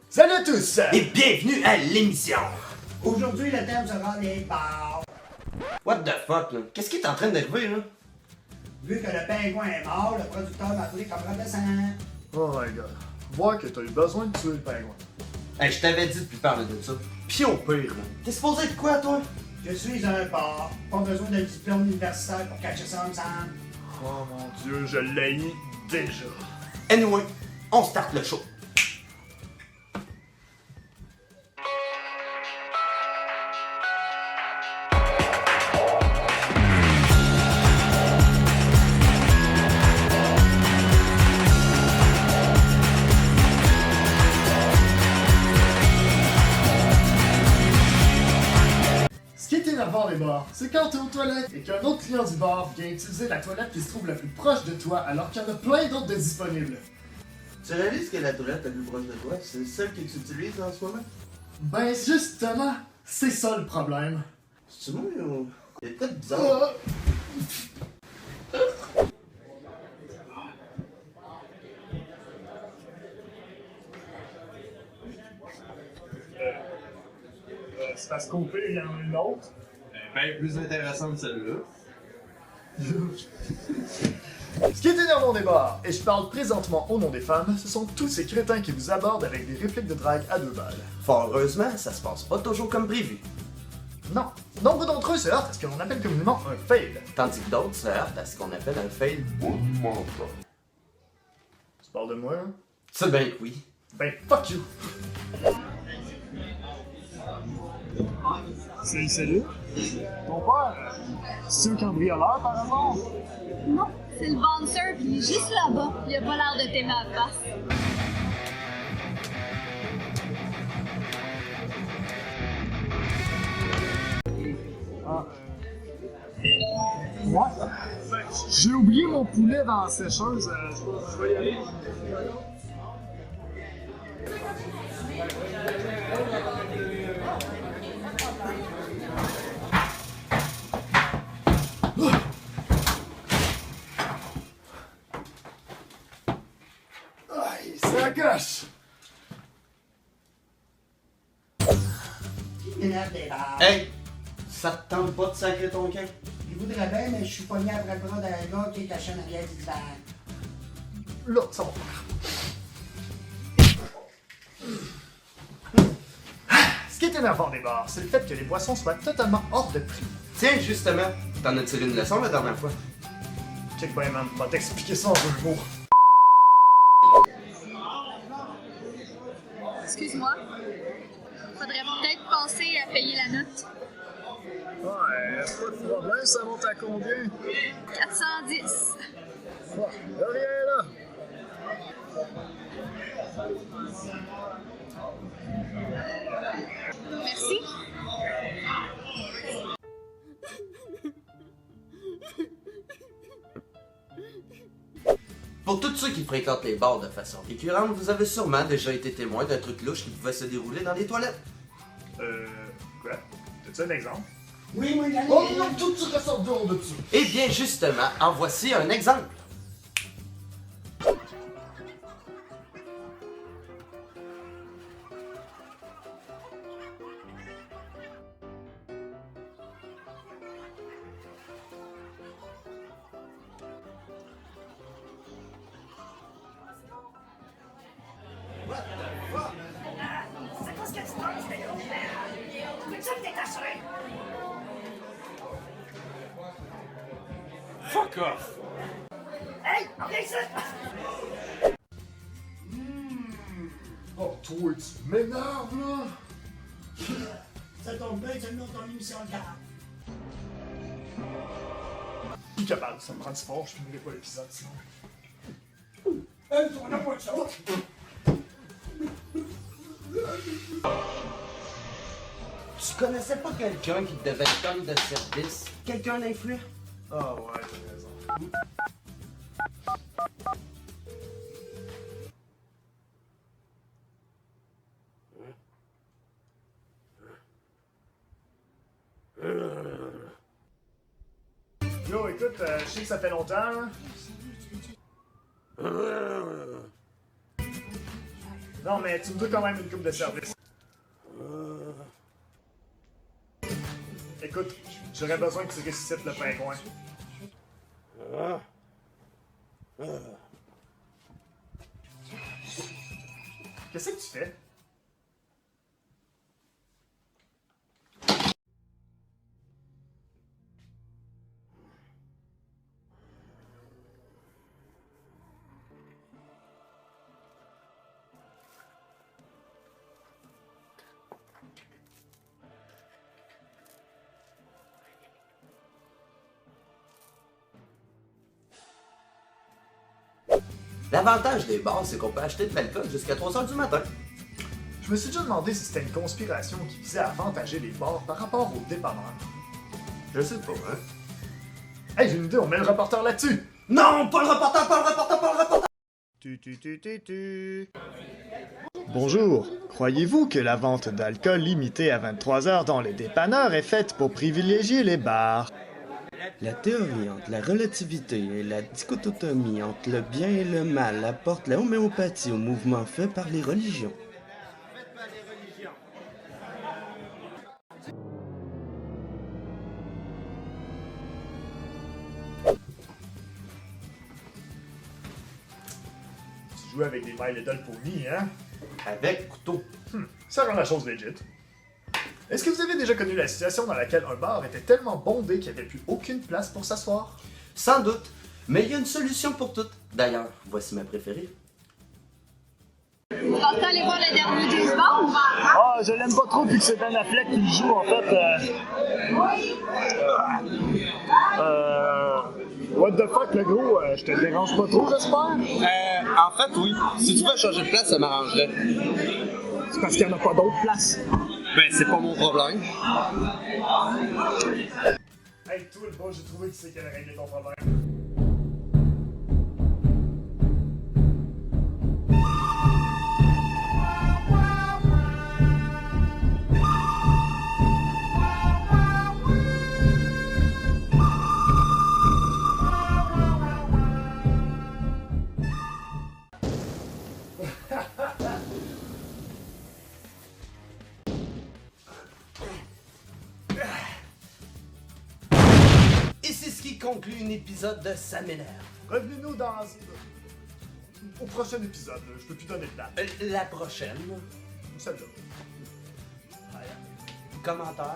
Salut à tous! Et bienvenue à l'émission! Aujourd'hui, le thème sera les bars. What the fuck, là? Qu'est-ce qui est en train d'arriver, là? Vu que le pingouin est mort, le producteur m'a pris comme remplaçant. Oh my god. Vois que t'as eu besoin de tuer le pingouin. Hey, je t'avais dit de plus parler de ça. Pis au pire, là. T'es supposé être quoi, toi? Je suis un bar. Pas besoin d'un diplôme universitaire pour catcher ça ensemble. Oh mon dieu, je l'ai déjà. Anyway, on start le show. Ce qui est énervant des bars, c'est quand t'es aux toilettes et qu'un autre client du bar vient utiliser la toilette qui se trouve la plus proche de toi alors qu'il y en a plein d'autres de disponibles. Tu réalises que la toilette la plus proche de toi, c'est celle que tu utilises en ce moment? Ben justement, c'est ça le problème. C'est moi, ou... Il y a de quoi de bizarre? C'est parce qu'au pire, il y en a une autre. Bien plus intéressante celle-là. Ce qui est énervant des bars, et je parle présentement au nom des femmes, ce sont tous ces crétins qui vous abordent avec des répliques de drague à 2 balles. Fort heureusement, ça se passe pas toujours comme prévu. Non, nombre d'entre eux se heurtent à ce que l'on appelle communément un fail. Tandis que d'autres se heurtent à ce qu'on appelle un fail monumental. Tu parles de moi, hein? C'est bien que oui. Ben fuck you! Salut? Ton père, c'est un cambrioleur par hasard? Non, c'est le bouncer, puis il est juste là-bas. Il a pas l'air de t'aimer à la face. Ouais. Ben, j'ai oublié mon poulet dans la sécheuse, je vais y aller. Aïe, ça gâche! Qui m'énerve des bars? Hey! Ça te tente pas de sacrer ton camp? Je voudrais bien, mais je suis pogné après le bras d'un gars qui est caché en arrière du divan. Là, ça va. Ce qui est énervant des bars, c'est le fait que les boissons soient totalement hors de prix. Tiens, justement, t'en as tiré une leçon la dernière fois. Check bien, man, on va t'expliquer ça en 2 mots. Excuse-moi. Faudrait peut-être penser à payer la note. Ouais, pas de problème, ça monte à combien? 410. De rien là! Merci. Pour tous ceux qui fréquentent les bars de façon récurrente, vous avez sûrement déjà été témoin d'un truc louche qui pouvait se dérouler dans les toilettes. Quoi? T'as-tu un exemple? Oui, moi j'en ai. Oh non, tout tu ressort dehors de dessus! Eh bien, justement, en voici un exemple. C'est quoi ce que tu penses, c'est gros? Peux-tu me détacher? Fuck off! Hey, viens ici! Oh, toi, tu m'énerves là! Ça tombe bien, c'est le nom de ton émission de garde. Je suis capable, ça me rend du fort, je finirai pas l'épisode sinon. On n'a pas de ça. Tu connaissais pas quelqu'un qui devait tonne de service? Quelqu'un d'influent? Ah ouais, t'as raison. Yo, écoute, je sais que ça fait longtemps, hein. Non, mais tu me dois quand même une coupe de service. Écoute, j'aurais besoin que tu ressuscites le pingouin. Qu'est-ce que tu fais? L'avantage des bars, c'est qu'on peut acheter de l'alcool jusqu'à 3h du matin. Je me suis déjà demandé si c'était une conspiration qui visait à avantager les bars par rapport aux dépanneurs. Je sais pas, hein. Hey, j'ai une idée, on met le reporter là-dessus! Non, pas le reporter, pas le reporter, pas le reporter! Bonjour, croyez-vous que la vente d'alcool limitée à 23h dans les dépanneurs est faite pour privilégier les bars? La théorie entre la relativité et la dichotomie entre le bien et le mal apporte la homéopathie au mouvement fait par les religions. Tu joues avec des My Little Pony, hein? Avec couteau. Ça rend la chose legit. Est-ce que vous avez déjà connu la situation dans laquelle un bar était tellement bondé qu'il n'y avait plus aucune place pour s'asseoir? Sans doute. Mais il y a une solution pour toutes. D'ailleurs, voici ma préférée. Tu penses aller voir le dernier James Bond? Ah, je l'aime pas trop vu que c'est Ben Affleck qui le joue, en fait. What the fuck, le gros? Je te dérange pas trop, j'espère? En fait, oui. Si tu veux changer de place, ça m'arrangerait. C'est parce qu'il n'y en a pas d'autres places. Ben, c'est pas mon problème. Hey, toi, le bon, j'ai trouvé qui c'est qui a réglé ton problème. Et c'est ce qui conclut un épisode de Ça m'énerve. Revenez-nous au prochain épisode. Je peux plus donner de date. La prochaine, Celle-là. commentaire.